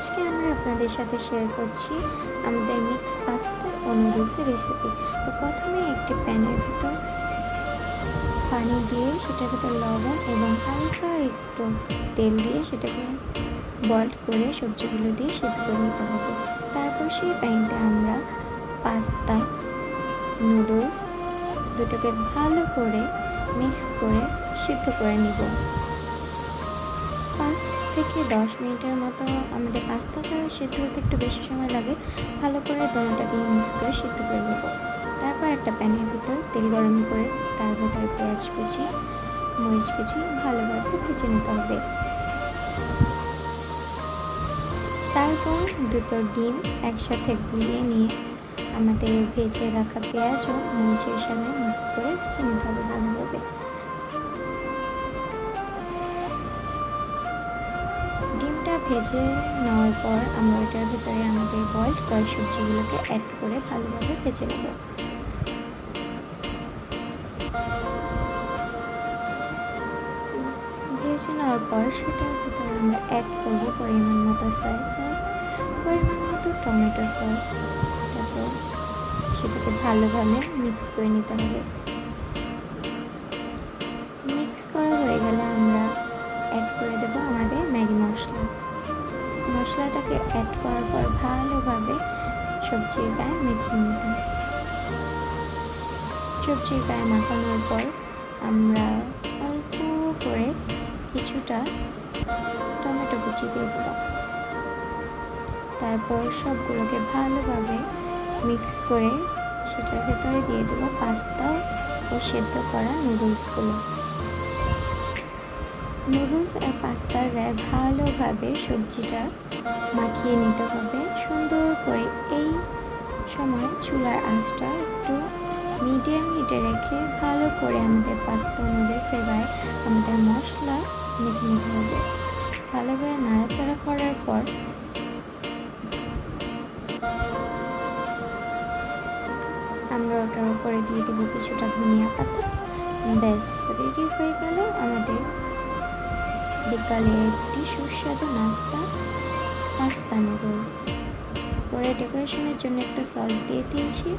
আজকে আমরা আপনাদের সাথে শেয়ার করছি আমাদের মিক্স পাস্তা ও নুডলসের রেসিপি। তো প্রথমে একটি প্যানের ভিতর পানি দিয়ে সেটার ভিতর লবণ এবং হালকা একটু তেল দিয়ে সেটাকে বয়েল করে সবজিগুলো দিয়ে সিদ্ধ করে নিতে হবে। তারপর সেই প্যানতে আমরা পাস্তা নুডলস দুটোকে ভালো করে মিক্স করে সিদ্ধ করে নিব। 5 থেকে 10 মিনিটের মতো আমাদের পাস্তাটা সিদ্ধ হতে একটু বেশি সময় লাগে। ভালো করে দোনোটাকে মিক্স করে সিদ্ধ করে নেব। তারপর একটা প্যানের ভিতর তেল গরম করে তার ভেতরে পেঁয়াজ কুচি মরিচ কুচি ভালোভাবে ভেজে নিতে হবে। তারপর দুটো ডিম একসাথে গুলিয়ে নিয়ে আমাদের ভেজে রাখা পেঁয়াজ ও মরিচের সাথে মিক্স করে ভেজে নিতে হবে ভালোভাবে। ডিমটা ভেজে নেওয়ার পর আমরা এটার ভিতরে আমাদের বয়েলড করা সবজিগুলোকে অ্যাড করে ভালোভাবে ভেজে নেব। ভেজে নেওয়ার পর সেটার ভিতরে আমরা অ্যাড করব পরিমাণ মতো সয়া সস, পরিমাণ মতো টমেটো সস। তারপর সেটাকে ভালোভাবে মিক্স করে নিতে হবে। মিক্স করা হয়ে গেলে আমরা অ্যাড করে দেবো আমাদের ম্যাগি মশলাটাকে অ্যাড করার পর ভালোভাবে সবজির গায়ে মেখে নিতে হবে। সবজির গায়ে মাখানোর পর আমরা অল্প করে কিছুটা টমেটো কুচি দিয়ে দেবো। তারপর সবগুলোকে ভালোভাবে মিক্স করে সেটার ভেতরে দিয়ে দেবো পাস্তা ও সেদ্ধ করা নুডলসগুলো। নুডলস আর পাস্তার গায়ে ভালোভাবে সবজিটা মাখিয়ে নিতে হবে সুন্দর করে। এই সময় চুলার আঁচটা একটু মিডিয়াম হিটে রেখে ভালো করে আমাদের পাস্তা নুডলসের গায়ে আমাদের মশলা মেখে নিতে হবে। ভালো করে নাড়াচাড়া করার পর আমরা ওটার উপরে দিয়ে দেবো কিছুটা ধনিয়া পাতা। ব্যাস রেডি হয়ে গেল আমাদের বিকালে একটি সুস্বাদু নাস্তা পাস্তা নুডলস। পরে ডেকোরেশনের জন্য একটু সস দিয়ে দিয়েছি।